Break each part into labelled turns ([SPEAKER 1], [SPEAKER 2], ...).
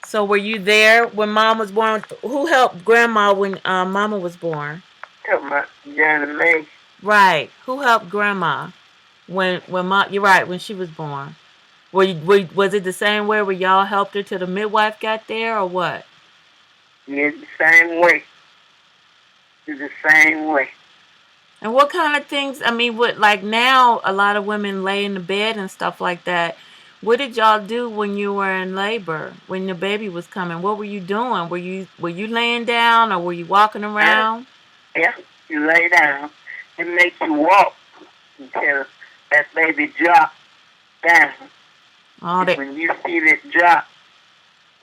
[SPEAKER 1] So were you there when Mom was born? Who helped Grandma when Mama was born?
[SPEAKER 2] Talking about Johnny May.
[SPEAKER 1] Right. Who helped Grandma when Mom? You're right. When she was born. Was it the same way where y'all helped her till the midwife got there, or what?
[SPEAKER 2] Yeah, the same way. The same way.
[SPEAKER 1] And what kind of things? I mean, what like now? A lot of women lay in the bed and stuff like that. What did y'all do when you were in labor? When the baby was coming, what were you doing? Were you laying down or were you walking
[SPEAKER 2] Huh?
[SPEAKER 1] around?
[SPEAKER 2] Yeah, you lay down. It makes you walk until that baby drop down.
[SPEAKER 1] Oh,
[SPEAKER 2] And
[SPEAKER 1] they.
[SPEAKER 2] when you see it drop,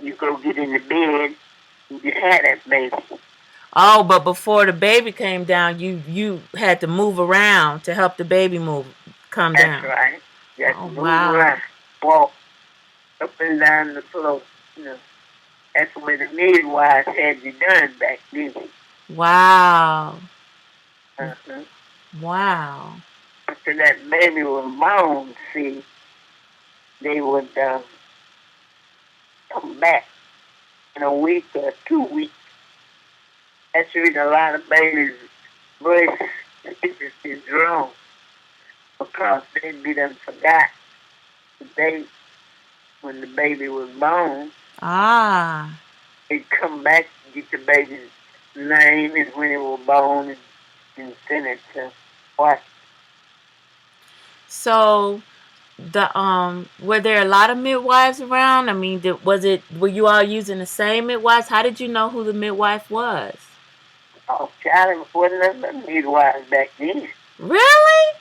[SPEAKER 2] you go get in the bed and you had that baby.
[SPEAKER 1] Oh, but before the baby came down, you had to move around to help the baby come
[SPEAKER 2] That's
[SPEAKER 1] down.
[SPEAKER 2] right. You have to
[SPEAKER 1] Oh
[SPEAKER 2] move
[SPEAKER 1] wow,
[SPEAKER 2] around, walk up and down the floor. You know, that's the way the midwives had you done back then.
[SPEAKER 1] wow,
[SPEAKER 2] Uh-huh.
[SPEAKER 1] wow.
[SPEAKER 2] After that baby was born, see, they would come back in a week or 2 weeks. That's the reason a lot of babies' breast is wrong because they be done forgot the date when the baby was born.
[SPEAKER 1] Ah,
[SPEAKER 2] They come back and get the baby's name and when it was born and send it to what?
[SPEAKER 1] so the were there a lot of midwives around? I mean, were you all using the same midwives? How did you know who the midwife was?
[SPEAKER 2] Oh, child, wasn't nothing but midwives back then.
[SPEAKER 1] Really?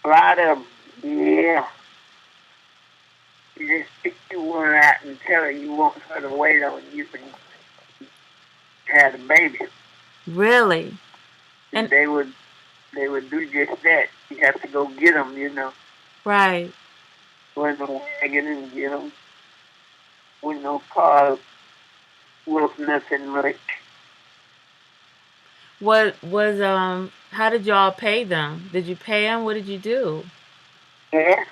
[SPEAKER 2] A lot of them, yeah. You just pick you one out and tell her you want her to wait on you and have the baby.
[SPEAKER 1] Really?
[SPEAKER 2] And
[SPEAKER 1] And
[SPEAKER 2] they would do just that. You have to go get them,
[SPEAKER 1] right.
[SPEAKER 2] with no wagon and get them with no car, with nothing much.
[SPEAKER 1] What was how did y'all pay them? Did you pay them? What did you do?
[SPEAKER 2] Yeah,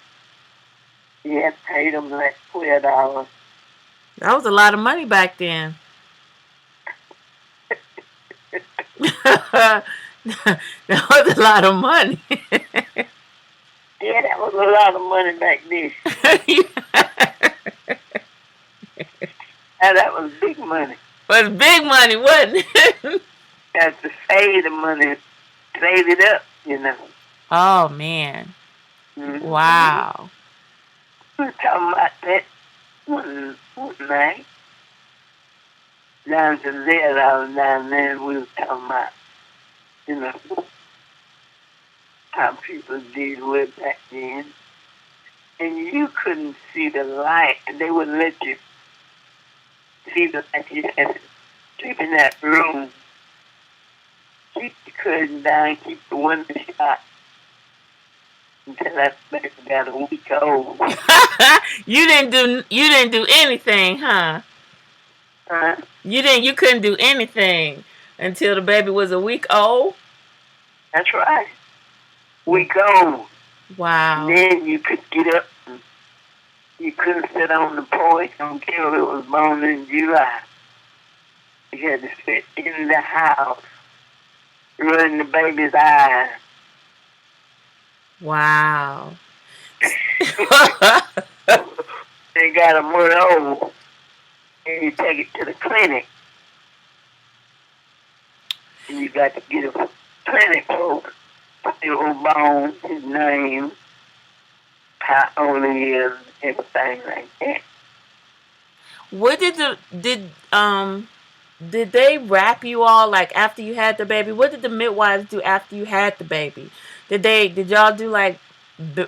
[SPEAKER 2] you had to pay them like $12.
[SPEAKER 1] That was a lot of money back then. That was a lot of money.
[SPEAKER 2] Yeah, that was a lot of money back then. And that was big money.
[SPEAKER 1] Was big money, wasn't it?
[SPEAKER 2] You have to save the money, save it up.
[SPEAKER 1] Oh man.
[SPEAKER 2] Mm-hmm.
[SPEAKER 1] Wow.
[SPEAKER 2] We were talking about that one night. Down to there, I was down there, and we were talking about, you know, how people did with back then. And you couldn't see the light. They wouldn't let you see the light. You had to sleep in that room. Keep the curtain down, keep the window shut until that baby got a week old.
[SPEAKER 1] You didn't do anything, huh?
[SPEAKER 2] Huh?
[SPEAKER 1] You couldn't do anything until the baby was a week old.
[SPEAKER 2] That's right. Week old. And
[SPEAKER 1] Wow.
[SPEAKER 2] then you could get up and you couldn't sit on the porch until it was born in July. You had to sit in the house, running the baby's eyes.
[SPEAKER 1] Wow.
[SPEAKER 2] They got a month old, and you take it to the clinic, and you got to get a clinic folks. It was born, his name, how old he is, everything like that.
[SPEAKER 1] What did they wrap you all like after you had the baby? What did the midwives do after you had the baby? Did y'all do like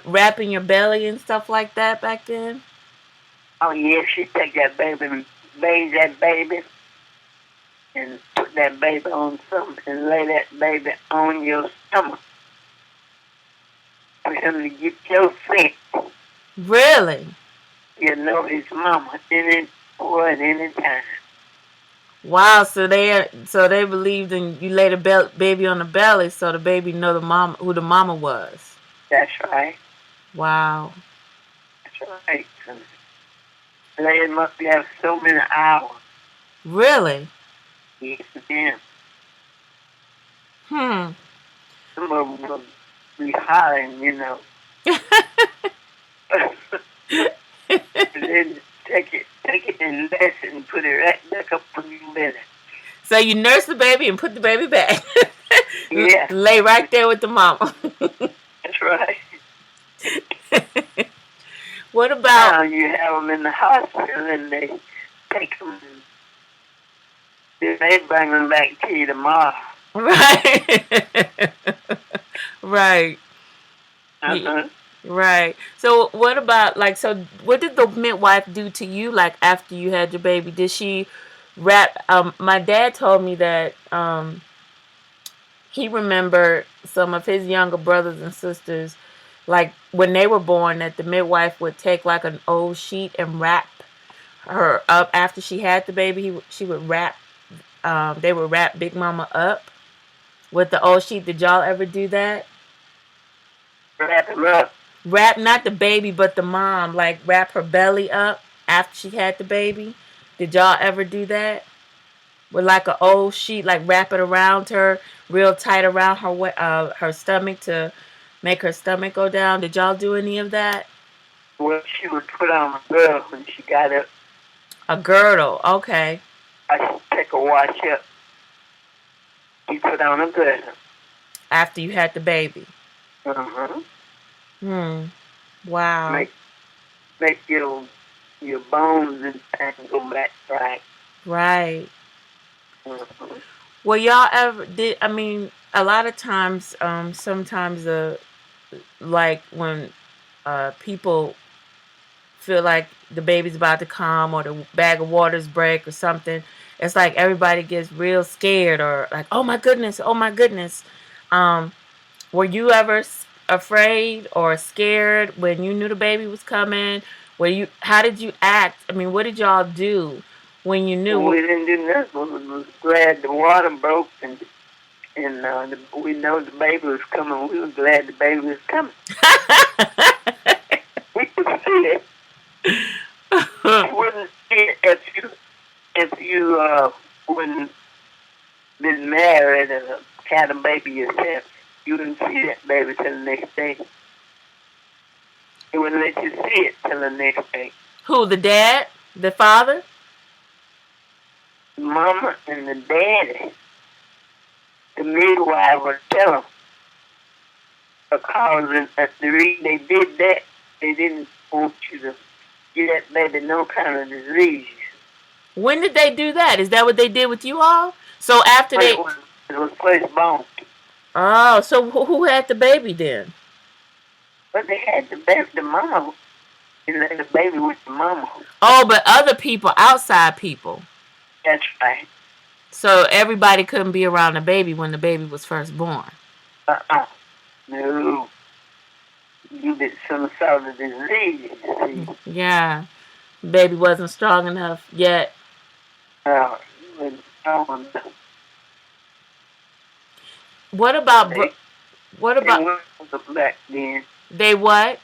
[SPEAKER 1] wrapping your belly and stuff like that back then?
[SPEAKER 2] Oh yeah, she take that baby, bathe that baby, and put that baby on something, and lay that baby on your stomach for him to get your scent.
[SPEAKER 1] Really?
[SPEAKER 2] You know his mama any or at any time.
[SPEAKER 1] Wow. So they believed in you laid a baby on the belly so the baby know the mom who the mama was.
[SPEAKER 2] That's right.
[SPEAKER 1] Wow.
[SPEAKER 2] That's right. They must have so many hours.
[SPEAKER 1] Really?
[SPEAKER 2] Yes, ma'am.
[SPEAKER 1] Hmm.
[SPEAKER 2] Some of them will be hollering, and then take it in less and put it right back up when you let it.
[SPEAKER 1] So you nurse the baby and put the baby back.
[SPEAKER 2] Yeah,
[SPEAKER 1] Lay right there with the mama.
[SPEAKER 2] that's right.
[SPEAKER 1] What about
[SPEAKER 2] Now you have them in the hospital and they take them and they bring them back to you tomorrow.
[SPEAKER 1] right? Right.
[SPEAKER 2] Uh-huh.
[SPEAKER 1] Right. So what about like so what did the midwife do to you like after you had your baby? Did she wrap my dad told me that he remembered some of his younger brothers and sisters like when they were born that the midwife would take like an old sheet and wrap her up after she had the baby. She would wrap they would wrap Big Mama up with the old sheet. Did y'all ever do that?
[SPEAKER 2] Wrap them up.
[SPEAKER 1] Wrap not the baby but the mom, like wrap her belly up after she had the baby. Did y'all ever do that? With like an old sheet, like wrap it around her, real tight around her stomach to make her stomach go down. Did y'all do any of that?
[SPEAKER 2] Well, she would put on a glove when she got up.
[SPEAKER 1] A girdle, okay.
[SPEAKER 2] I should take a wash up. She put on a glove.
[SPEAKER 1] After you had the baby.
[SPEAKER 2] Uh-huh.
[SPEAKER 1] Hmm. Wow.
[SPEAKER 2] Make your bones and things go back right.
[SPEAKER 1] Right.
[SPEAKER 2] Uh-huh.
[SPEAKER 1] Well, y'all ever did? I mean, a lot of times, sometimes like when people feel like the baby's about to come or the bag of waters break or something, it's like everybody gets real scared or like, oh my goodness, oh my goodness. Um, were you ever afraid or scared when you knew the baby was coming? How did you act? I mean, what did y'all do when you knew?
[SPEAKER 2] We didn't do nothing. We was glad the water broke and we know the baby was coming. We were glad the baby was coming. We could see it. You wouldn't see it if you wouldn't been married and had a baby yourself. You wouldn't see that baby till the next day. It wouldn't let you see it till the next day.
[SPEAKER 1] Who, the dad? The father?
[SPEAKER 2] The mama and the daddy, the midwife would tell them because the reason they did that, they didn't want you to get that baby no kind of disease.
[SPEAKER 1] When did they do that? Is that what they did with you all? So after
[SPEAKER 2] But
[SPEAKER 1] they.
[SPEAKER 2] it was first born.
[SPEAKER 1] Oh, so who had the baby then?
[SPEAKER 2] But they had the baby, the mama, and then the baby with the mama.
[SPEAKER 1] Oh, but other people, outside people.
[SPEAKER 2] That's right.
[SPEAKER 1] So everybody couldn't be around the baby when the baby was first born.
[SPEAKER 2] Uh-uh. No. You get some sort of disease, you see.
[SPEAKER 1] Yeah. Baby wasn't strong enough yet.
[SPEAKER 2] Uh, when someone,
[SPEAKER 1] What about
[SPEAKER 2] they,
[SPEAKER 1] what
[SPEAKER 2] they
[SPEAKER 1] about
[SPEAKER 2] went back then.
[SPEAKER 1] they what?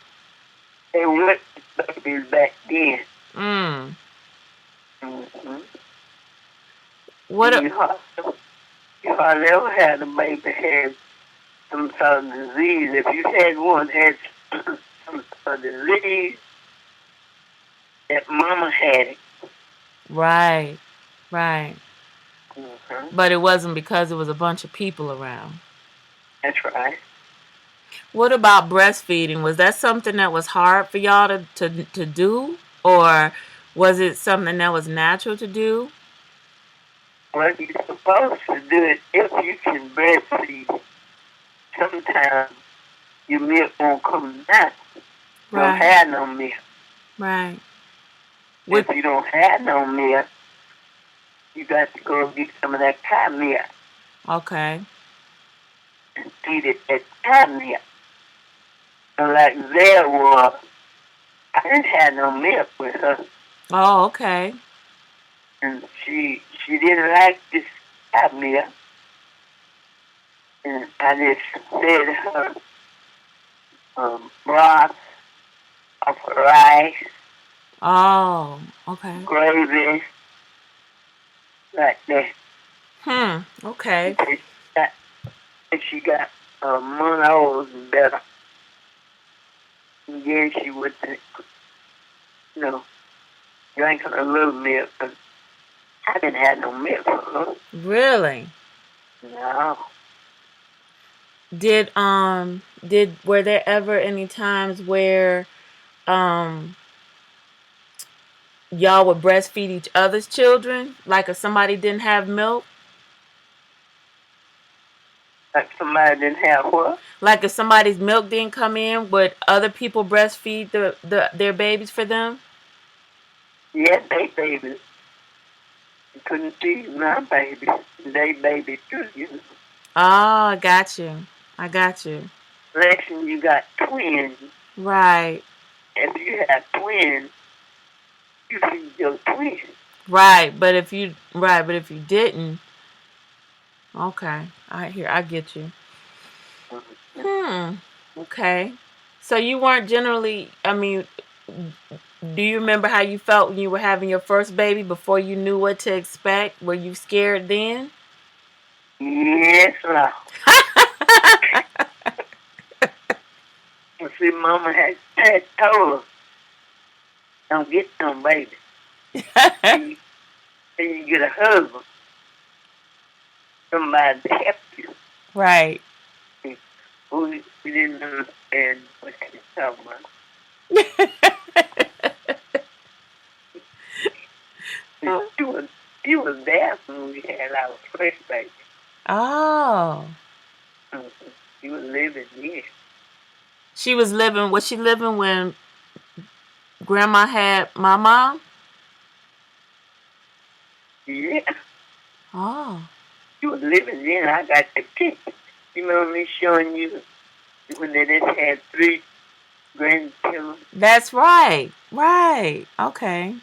[SPEAKER 2] They went babies back then.
[SPEAKER 1] Mm.
[SPEAKER 2] Mm-hmm.
[SPEAKER 1] What
[SPEAKER 2] And
[SPEAKER 1] a,
[SPEAKER 2] you hardly ever had a baby had some sort of disease. If you had one had some sort of disease, that mama had it.
[SPEAKER 1] right. Right.
[SPEAKER 2] Mm-hmm.
[SPEAKER 1] But it wasn't because it was a bunch of people around.
[SPEAKER 2] That's right.
[SPEAKER 1] What about breastfeeding? Was that something that was hard for y'all to do? Or was it something that was natural to do?
[SPEAKER 2] Well, you're supposed to do it if you can breastfeed. Sometimes your milk won't come down. You don't
[SPEAKER 1] Right.
[SPEAKER 2] have no milk.
[SPEAKER 1] Right.
[SPEAKER 2] If
[SPEAKER 1] With
[SPEAKER 2] you don't have no milk, you got to go get some of that cow milk
[SPEAKER 1] okay.
[SPEAKER 2] and feed it that cow milk. And like there was, I didn't have no milk with her,
[SPEAKER 1] Oh, okay.
[SPEAKER 2] and she didn't like this cow milk, and I just fed her broth of rice
[SPEAKER 1] Oh, okay.
[SPEAKER 2] gravy, like that.
[SPEAKER 1] Okay.
[SPEAKER 2] And she got a month old and better. And then she would, you know, drinking a little milk. 'Cause I didn't have no milk for her.
[SPEAKER 1] Really?
[SPEAKER 2] No.
[SPEAKER 1] Were there ever any times where um y'all would breastfeed each other's children? Like if somebody didn't have milk?
[SPEAKER 2] Like somebody didn't have what?
[SPEAKER 1] Like if somebody's milk didn't come in, would other people breastfeed their babies for them?
[SPEAKER 2] Yeah, they babies. You couldn't see my baby. They baby too, you know.
[SPEAKER 1] Oh, I got you. I got you.
[SPEAKER 2] Unless you got twins.
[SPEAKER 1] Right.
[SPEAKER 2] If you have twins, you feed your twins.
[SPEAKER 1] But if you didn't, okay. I get you. Okay. So you weren't generally, I mean, do you remember how you felt when you were having your first baby before you knew what to expect? Were you scared then?
[SPEAKER 2] Yes, Lord. See, Mama had told her, don't get some baby. And you get a husband, somebody to help you.
[SPEAKER 1] Right.
[SPEAKER 2] We didn't understand what she was talking about. She was there when we had our first baby.
[SPEAKER 1] Oh.
[SPEAKER 2] She was living there.
[SPEAKER 1] Was she living when grandma had my mom?
[SPEAKER 2] Yeah,
[SPEAKER 1] Oh.
[SPEAKER 2] she was living there. I got the picture. You remember me showing you when they just had 3 grandchildren?
[SPEAKER 1] That's right. Right. Okay.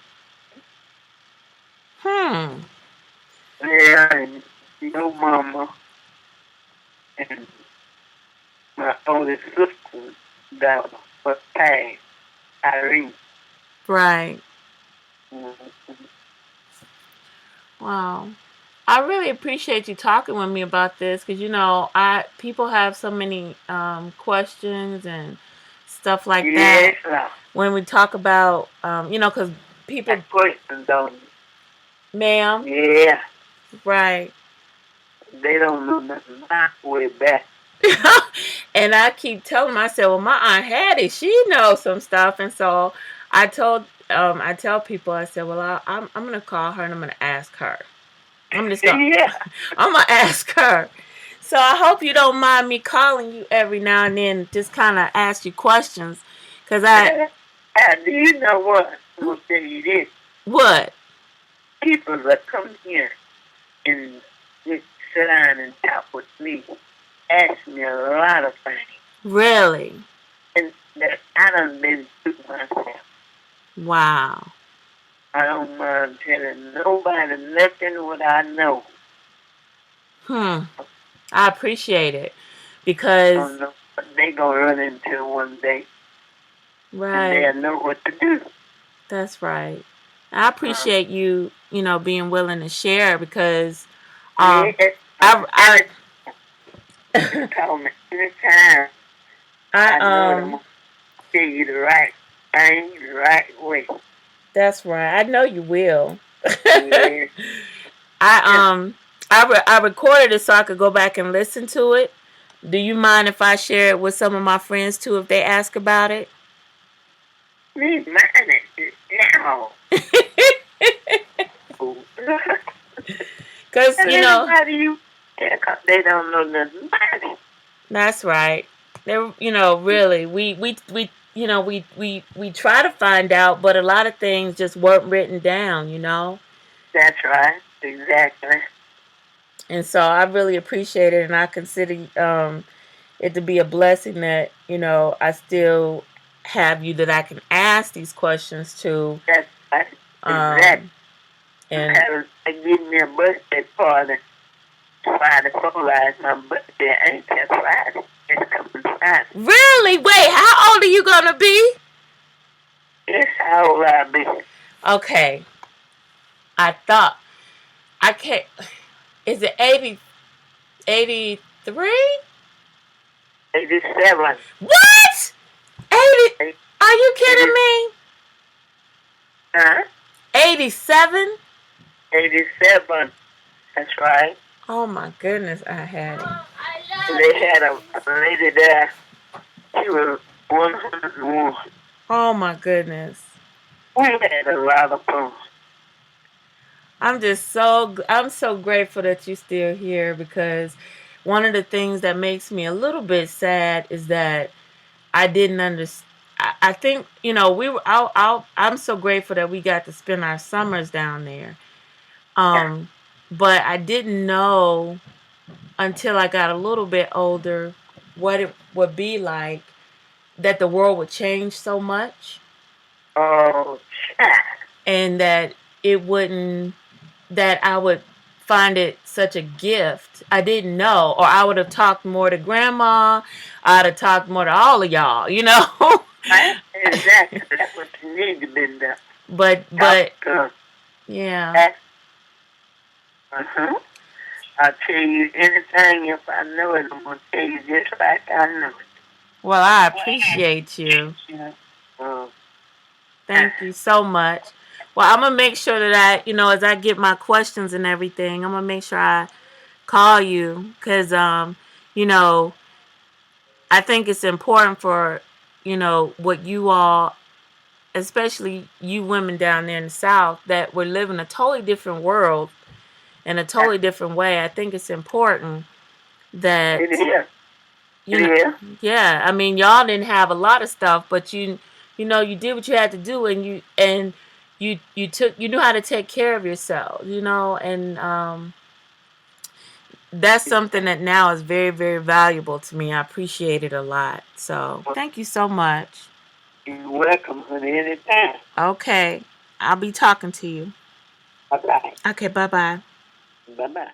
[SPEAKER 2] Yeah, and your mama and my oldest sister that was passed, Irene.
[SPEAKER 1] Right.
[SPEAKER 2] Mm-hmm.
[SPEAKER 1] Wow. I really appreciate you talking with me about this because I people have so many questions and stuff like that
[SPEAKER 2] Yes, sir.
[SPEAKER 1] when we talk about because people,
[SPEAKER 2] That question, don't
[SPEAKER 1] ma'am,
[SPEAKER 2] yeah,
[SPEAKER 1] right.
[SPEAKER 2] they don't know nothing about way back.
[SPEAKER 1] And I keep telling myself, well, my aunt Hattie, she knows some stuff, and so I tell people, I said, well, I'm gonna call her and I'm gonna ask her. I'm just gonna
[SPEAKER 2] Yeah.
[SPEAKER 1] I'm gonna ask her. So I hope you don't mind me calling you every now and then, just kind of ask you questions, cause
[SPEAKER 2] Do you know what? I'm going to tell you this.
[SPEAKER 1] what?
[SPEAKER 2] People that come here and just sit down and talk with me ask me a lot of things.
[SPEAKER 1] Really?
[SPEAKER 2] And that I done been through myself.
[SPEAKER 1] Wow.
[SPEAKER 2] I don't mind telling nobody nothing what I know.
[SPEAKER 1] I appreciate it
[SPEAKER 2] I
[SPEAKER 1] because
[SPEAKER 2] don't know what they going to run into one day. And
[SPEAKER 1] right.
[SPEAKER 2] they'll know what to do.
[SPEAKER 1] That's right. I appreciate you, being willing to share because
[SPEAKER 2] Yeah.
[SPEAKER 1] I
[SPEAKER 2] You call me anytime. I know that I'm
[SPEAKER 1] I
[SPEAKER 2] going to tell you the right thing the right way.
[SPEAKER 1] that's right. I know you will.
[SPEAKER 2] Yeah.
[SPEAKER 1] I I recorded it so I could go back and listen to it. Do you mind if I share it with some of my friends too if they ask about it?
[SPEAKER 2] Me mine it now.
[SPEAKER 1] Cuz
[SPEAKER 2] And anybody you they don't know nothing about it.
[SPEAKER 1] that's right. They really we try to find out, but a lot of things just weren't written down.
[SPEAKER 2] That's right. Exactly.
[SPEAKER 1] And so I really appreciate it, and I consider it to be a blessing that I still have you that I can ask these questions to.
[SPEAKER 2] That's right. Exactly.
[SPEAKER 1] Um, and
[SPEAKER 2] They give me a birthday party Friday for my birthday ain't that Friday. It's coming Friday.
[SPEAKER 1] really, wait, how old are you gonna be?
[SPEAKER 2] Guess how old I be?
[SPEAKER 1] Okay. I thought I can't. Is it 83?
[SPEAKER 2] 87.
[SPEAKER 1] What? 80? Are you kidding
[SPEAKER 2] 80,
[SPEAKER 1] me?
[SPEAKER 2] huh?
[SPEAKER 1] 87?
[SPEAKER 2] 87. That's right.
[SPEAKER 1] Oh my goodness, I had it.
[SPEAKER 2] They had a lady there. She was 101.
[SPEAKER 1] Oh my goodness.
[SPEAKER 2] We had a lot of fun.
[SPEAKER 1] I'm so grateful that you're still here because one of the things that makes me a little bit sad is that I didn't understand. I think we were. I'm so grateful that we got to spend our summers down there.
[SPEAKER 2] Yeah.
[SPEAKER 1] Um, but I didn't know until I got a little bit older what it would be like that the world would change so much
[SPEAKER 2] Oh, child.
[SPEAKER 1] and that it wouldn't that I would find it such a gift. I didn't know, or I would have talked more to grandma. I'd have talked more to all of y'all.
[SPEAKER 2] Right? Exactly. That's what you need to be done. Talk
[SPEAKER 1] but
[SPEAKER 2] to
[SPEAKER 1] yeah.
[SPEAKER 2] that. Uh-huh. I'll tell you anything if I know it. I'm going to tell you just like I know it.
[SPEAKER 1] Well, I appreciate you.
[SPEAKER 2] Yeah. Uh,
[SPEAKER 1] Thank you so much. Well, I'm gonna make sure that as I get my questions and everything, I'm gonna make sure I call you because you know, I think it's important for what you all, especially you women down there in the South, that we're living a totally different world in a totally different way. I think it's important that
[SPEAKER 2] it is.
[SPEAKER 1] you
[SPEAKER 2] It
[SPEAKER 1] know,
[SPEAKER 2] is.
[SPEAKER 1] yeah. I mean, y'all didn't have a lot of stuff, but you did what you had to do, and you knew how to take care of yourself, and that's something that now is very, very valuable to me. I appreciate it a lot. So thank you so much.
[SPEAKER 2] You're welcome, honey, anytime.
[SPEAKER 1] Okay, I'll be talking to you.
[SPEAKER 2] Bye-bye.
[SPEAKER 1] Okay, bye bye.
[SPEAKER 2] Bye-bye.